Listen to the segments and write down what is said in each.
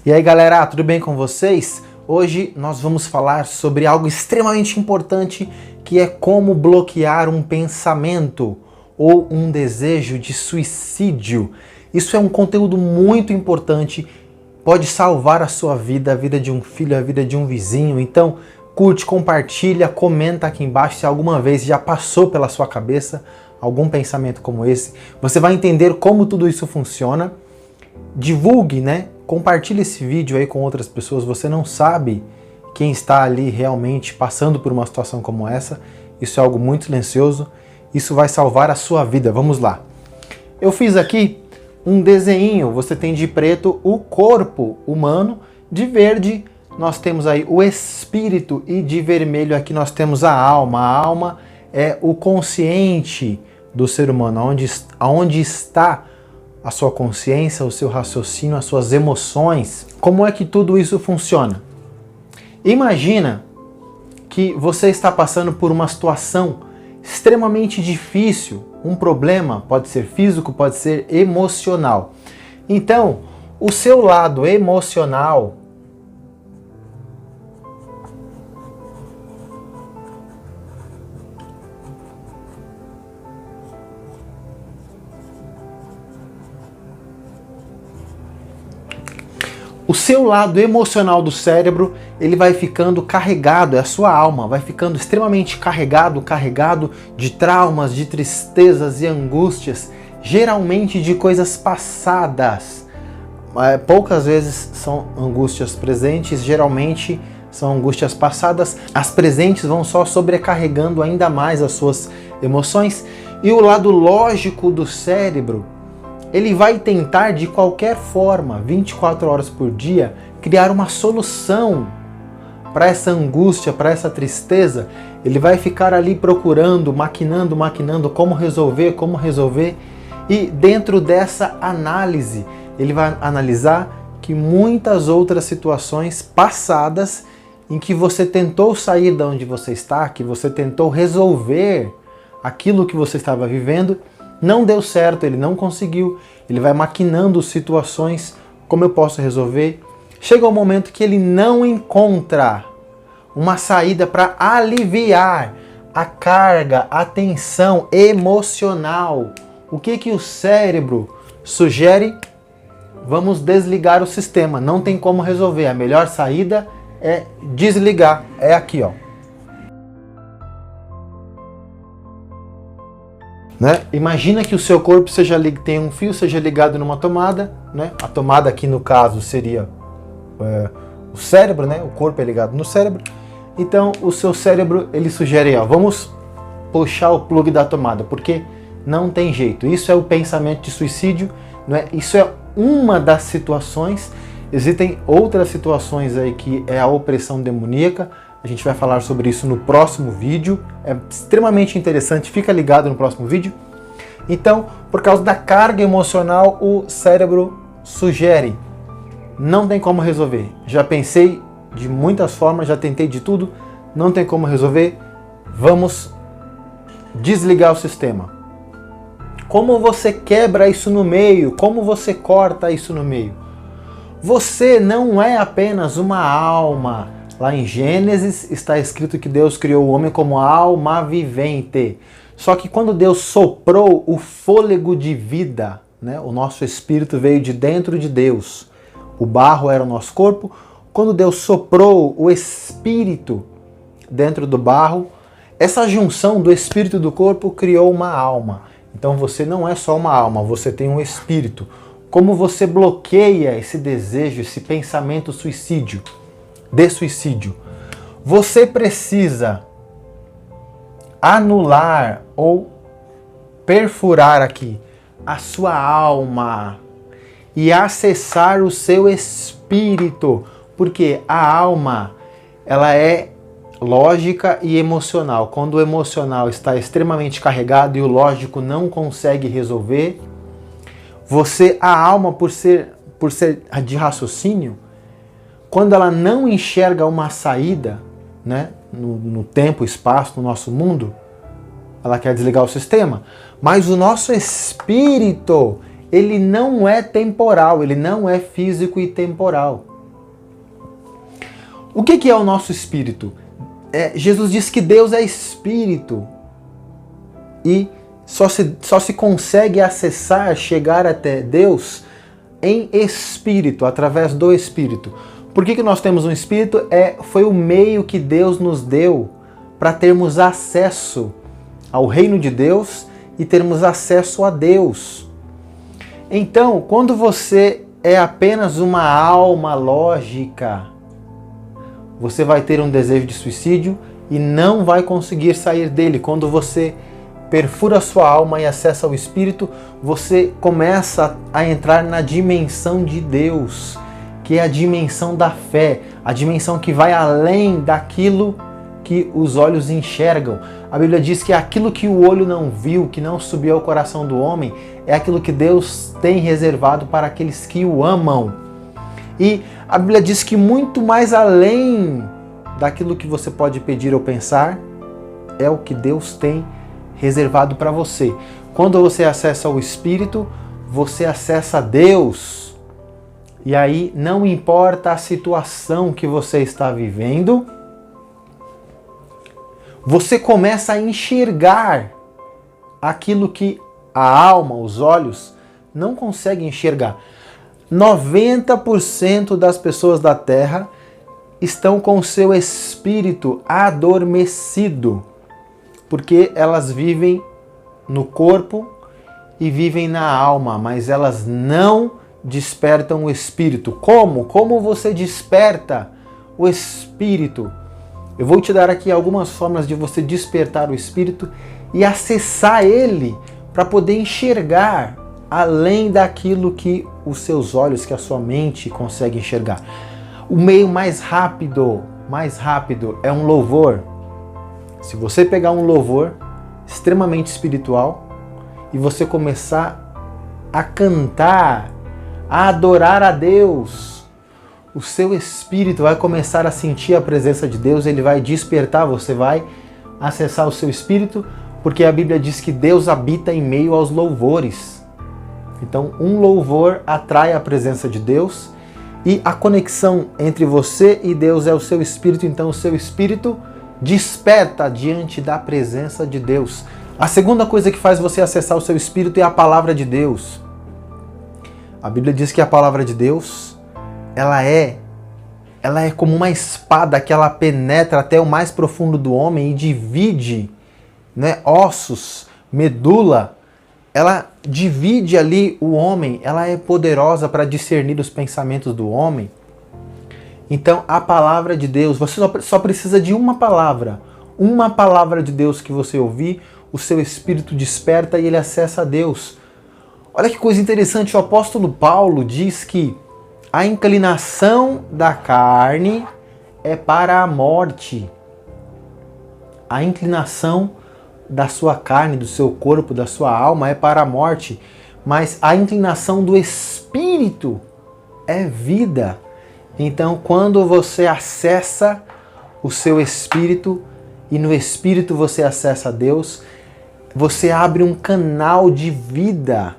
E aí galera, tudo bem com vocês? Hoje nós vamos falar sobre algo extremamente importante, que é como bloquear um pensamento ou um desejo de suicídio. Isso é um conteúdo muito importante, pode salvar a sua vida, a vida de um filho, a vida de um vizinho. Então curte, compartilha, comenta aqui embaixo se alguma vez já passou pela sua cabeça algum pensamento como esse. Você vai entender como tudo isso funciona. Divulgue, né? Compartilhe esse vídeo aí com outras pessoas. Você não sabe quem está ali realmente passando por uma situação como essa. Isso é algo muito silencioso. Isso vai salvar a sua vida. Vamos lá. Eu fiz aqui um desenho. Você tem de preto o corpo humano, de verde nós temos aí o espírito e de vermelho aqui nós temos a alma. A alma é o consciente do ser humano, onde está a sua consciência, o seu raciocínio, as suas emoções. Como é que tudo isso funciona? Imagina que você está passando por uma situação extremamente difícil, um problema, pode ser físico, pode ser emocional. Então, o seu lado emocional do cérebro, ele vai ficando carregado, é a sua alma, vai ficando extremamente carregado de traumas, de tristezas e angústias, geralmente de coisas passadas. Poucas vezes são angústias presentes, geralmente são angústias passadas. As presentes vão só sobrecarregando ainda mais as suas emoções. E o lado lógico do cérebro, ele vai tentar de qualquer forma, 24 horas por dia, criar uma solução para essa angústia, para essa tristeza. Ele vai ficar ali procurando, maquinando como resolver. E dentro dessa análise, ele vai analisar que muitas outras situações passadas em que você tentou sair de onde você está, que você tentou resolver aquilo que você estava vivendo, não deu certo, ele não conseguiu, ele vai maquinando situações, como eu posso resolver. Chega um momento que ele não encontra uma saída para aliviar a carga, a tensão emocional. O que o cérebro sugere? Vamos desligar o sistema, não tem como resolver, a melhor saída é desligar, é aqui ó. Né? Imagina que o seu corpo tem um fio, seja ligado numa tomada, né? A tomada aqui no caso seria o cérebro, né? O corpo é ligado no cérebro. Então o seu cérebro ele sugere, ó, vamos puxar o plug da tomada, porque não tem jeito. Isso é o pensamento de suicídio, né? Isso é uma das situações. Existem outras situações aí que é a opressão demoníaca. A gente vai falar sobre isso no próximo vídeo. É extremamente interessante, fica ligado no próximo vídeo. Então, por causa da carga emocional, o cérebro sugere. Não tem como resolver. Já pensei de muitas formas, já tentei de tudo, não tem como resolver. Vamos desligar o sistema. Como você quebra isso no meio? Como você corta isso no meio? Você não é apenas uma alma. Lá em Gênesis está escrito que Deus criou o homem como alma vivente. Só que quando Deus soprou o fôlego de vida, né, o nosso espírito veio de dentro de Deus. O barro era o nosso corpo. Quando Deus soprou o espírito dentro do barro, essa junção do espírito e do corpo criou uma alma. Então você não é só uma alma, você tem um espírito. Como você bloqueia esse desejo, esse pensamento de suicídio? Você precisa anular ou perfurar aqui a sua alma e acessar o seu espírito, porque a alma ela é lógica e emocional. Quando o emocional está extremamente carregado e o lógico não consegue resolver, a alma por ser de raciocínio, quando ela não enxerga uma saída, né, no tempo, espaço, no nosso mundo, ela quer desligar o sistema. Mas o nosso espírito, ele não é temporal, ele não é físico e temporal. O que é o nosso espírito? Jesus diz que Deus é espírito e só se consegue acessar, chegar até Deus em espírito, através do espírito. Por que nós temos um espírito? Foi o meio que Deus nos deu para termos acesso ao reino de Deus e termos acesso a Deus. Então, quando você é apenas uma alma lógica, você vai ter um desejo de suicídio e não vai conseguir sair dele. Quando você perfura a sua alma e acessa o Espírito, você começa a entrar na dimensão de Deus, que é a dimensão da fé, a dimensão que vai além daquilo que os olhos enxergam. A Bíblia diz que aquilo que o olho não viu, que não subiu ao coração do homem, é aquilo que Deus tem reservado para aqueles que o amam. E a Bíblia diz que muito mais além daquilo que você pode pedir ou pensar, é o que Deus tem reservado para você. Quando você acessa o Espírito, você acessa Deus. E aí não importa a situação que você está vivendo, você começa a enxergar aquilo que a alma, os olhos, não conseguem enxergar. 90% das pessoas da Terra estão com o seu espírito adormecido, porque elas vivem no corpo e vivem na alma, mas elas não despertam o espírito. Como? Como você desperta o espírito? Eu vou te dar aqui algumas formas de você despertar o espírito e acessar ele para poder enxergar além daquilo que os seus olhos, que a sua mente consegue enxergar. O meio mais rápido é um louvor. Se você pegar um louvor extremamente espiritual e você começar a cantar, a adorar a Deus, o seu espírito vai começar a sentir a presença de Deus, ele vai despertar, você vai acessar o seu espírito, porque a Bíblia diz que Deus habita em meio aos louvores. Então, um louvor atrai a presença de Deus e a conexão entre você e Deus é o seu espírito, então o seu espírito desperta diante da presença de Deus. A segunda coisa que faz você acessar o seu espírito é a palavra de Deus. A Bíblia diz que a palavra de Deus, ela é como uma espada que ela penetra até o mais profundo do homem e divide, né, ossos, medula. Ela divide ali o homem, ela é poderosa para discernir os pensamentos do homem. Então, a palavra de Deus, você só precisa de uma palavra de Deus que você ouvir, o seu espírito desperta e ele acessa a Deus. Olha que coisa interessante, o apóstolo Paulo diz que a inclinação da carne é para a morte. A inclinação da sua carne, do seu corpo, da sua alma é para a morte, mas a inclinação do espírito é vida. Então, quando você acessa o seu espírito e no espírito você acessa Deus, você abre um canal de vida.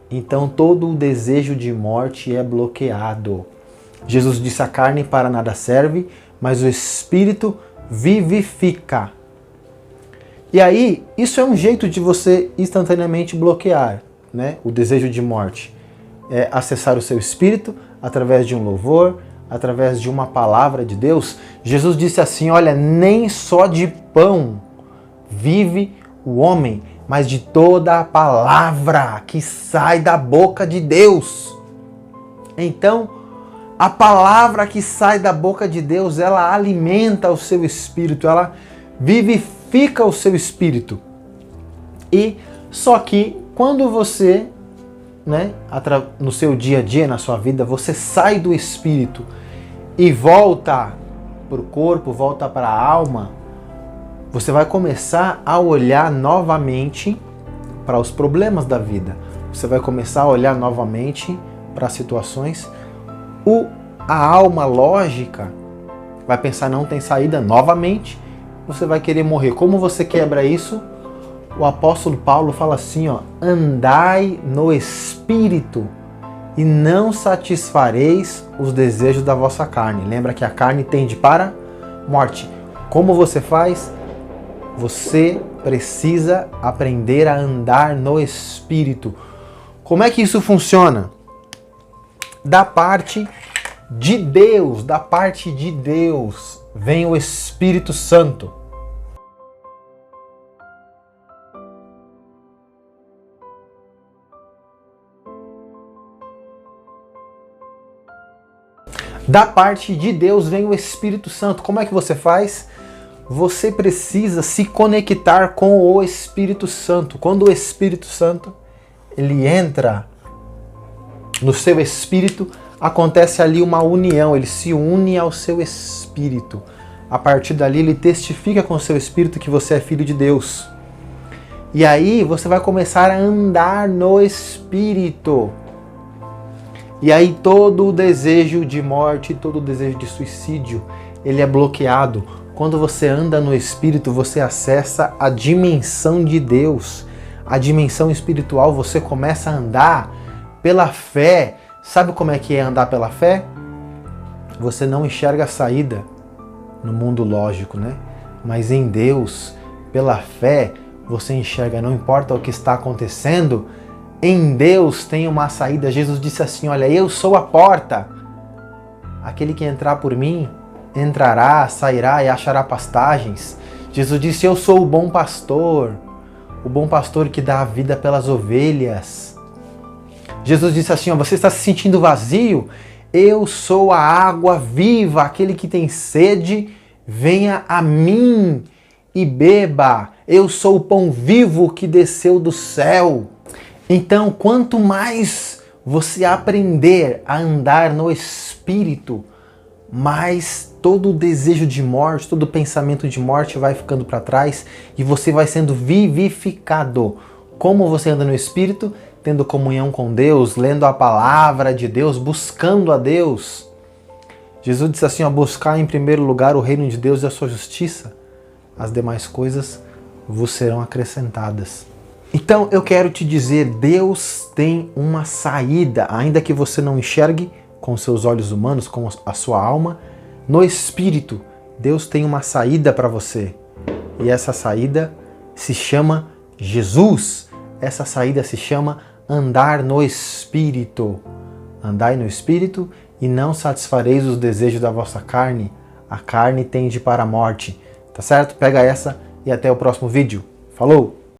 Então, todo o desejo de morte é bloqueado. Jesus disse: a carne para nada serve, mas o espírito vivifica. E aí, isso é um jeito de você instantaneamente bloquear, né, o desejo de morte. É acessar o seu espírito através de um louvor, através de uma palavra de Deus. Jesus disse assim: olha, nem só de pão vive o homem, mas de toda a palavra que sai da boca de Deus. Então, a palavra que sai da boca de Deus, ela alimenta o seu espírito, ela vivifica o seu espírito. E só que quando você, né, no seu dia a dia, na sua vida, você sai do espírito e volta para o corpo, volta para a alma, você vai começar a olhar novamente para os problemas da vida. Você vai começar a olhar novamente para as situações. A alma lógica vai pensar: não tem saída, novamente. Você vai querer morrer. Como você quebra isso? O apóstolo Paulo fala assim, ó: andai no Espírito e não satisfareis os desejos da vossa carne. Lembra que a carne tende para morte. Como você faz? Você precisa aprender a andar no Espírito. Como é que isso funciona? Da parte de Deus, vem o Espírito Santo. Da parte de Deus vem o Espírito Santo. Como é que você faz? Você precisa se conectar com o Espírito Santo. Quando o Espírito Santo ele entra no seu espírito, acontece ali uma união, ele se une ao seu espírito. A partir dali ele testifica com o seu espírito que você é filho de Deus. E aí você vai começar a andar no Espírito. E aí todo o desejo de morte, todo o desejo de suicídio, ele é bloqueado. Quando você anda no Espírito, você acessa a dimensão de Deus. A dimensão espiritual, você começa a andar pela fé. Sabe como é que é andar pela fé? Você não enxerga a saída no mundo lógico, né? Mas em Deus, pela fé, você enxerga, não importa o que está acontecendo, em Deus tem uma saída. Jesus disse assim, olha, eu sou a porta. Aquele que entrar por mim, entrará, sairá e achará pastagens. Jesus disse, eu sou o bom pastor que dá a vida pelas ovelhas. Jesus disse assim, ó, você está se sentindo vazio? Eu sou a água viva, aquele que tem sede, venha a mim e beba. Eu sou o pão vivo que desceu do céu. Então, quanto mais você aprender a andar no Espírito, mais todo o desejo de morte, todo o pensamento de morte vai ficando para trás e você vai sendo vivificado. Como você anda no Espírito? Tendo comunhão com Deus, lendo a palavra de Deus, buscando a Deus. Jesus disse assim, ó, buscar em primeiro lugar o reino de Deus e a sua justiça. As demais coisas vos serão acrescentadas. Então eu quero te dizer, Deus tem uma saída, ainda que você não enxergue com seus olhos humanos, com a sua alma, no Espírito, Deus tem uma saída para você. E essa saída se chama Jesus. Essa saída se chama andar no Espírito. Andai no Espírito e não satisfareis os desejos da vossa carne. A carne tende para a morte. Tá certo? Pega essa e até o próximo vídeo. Falou!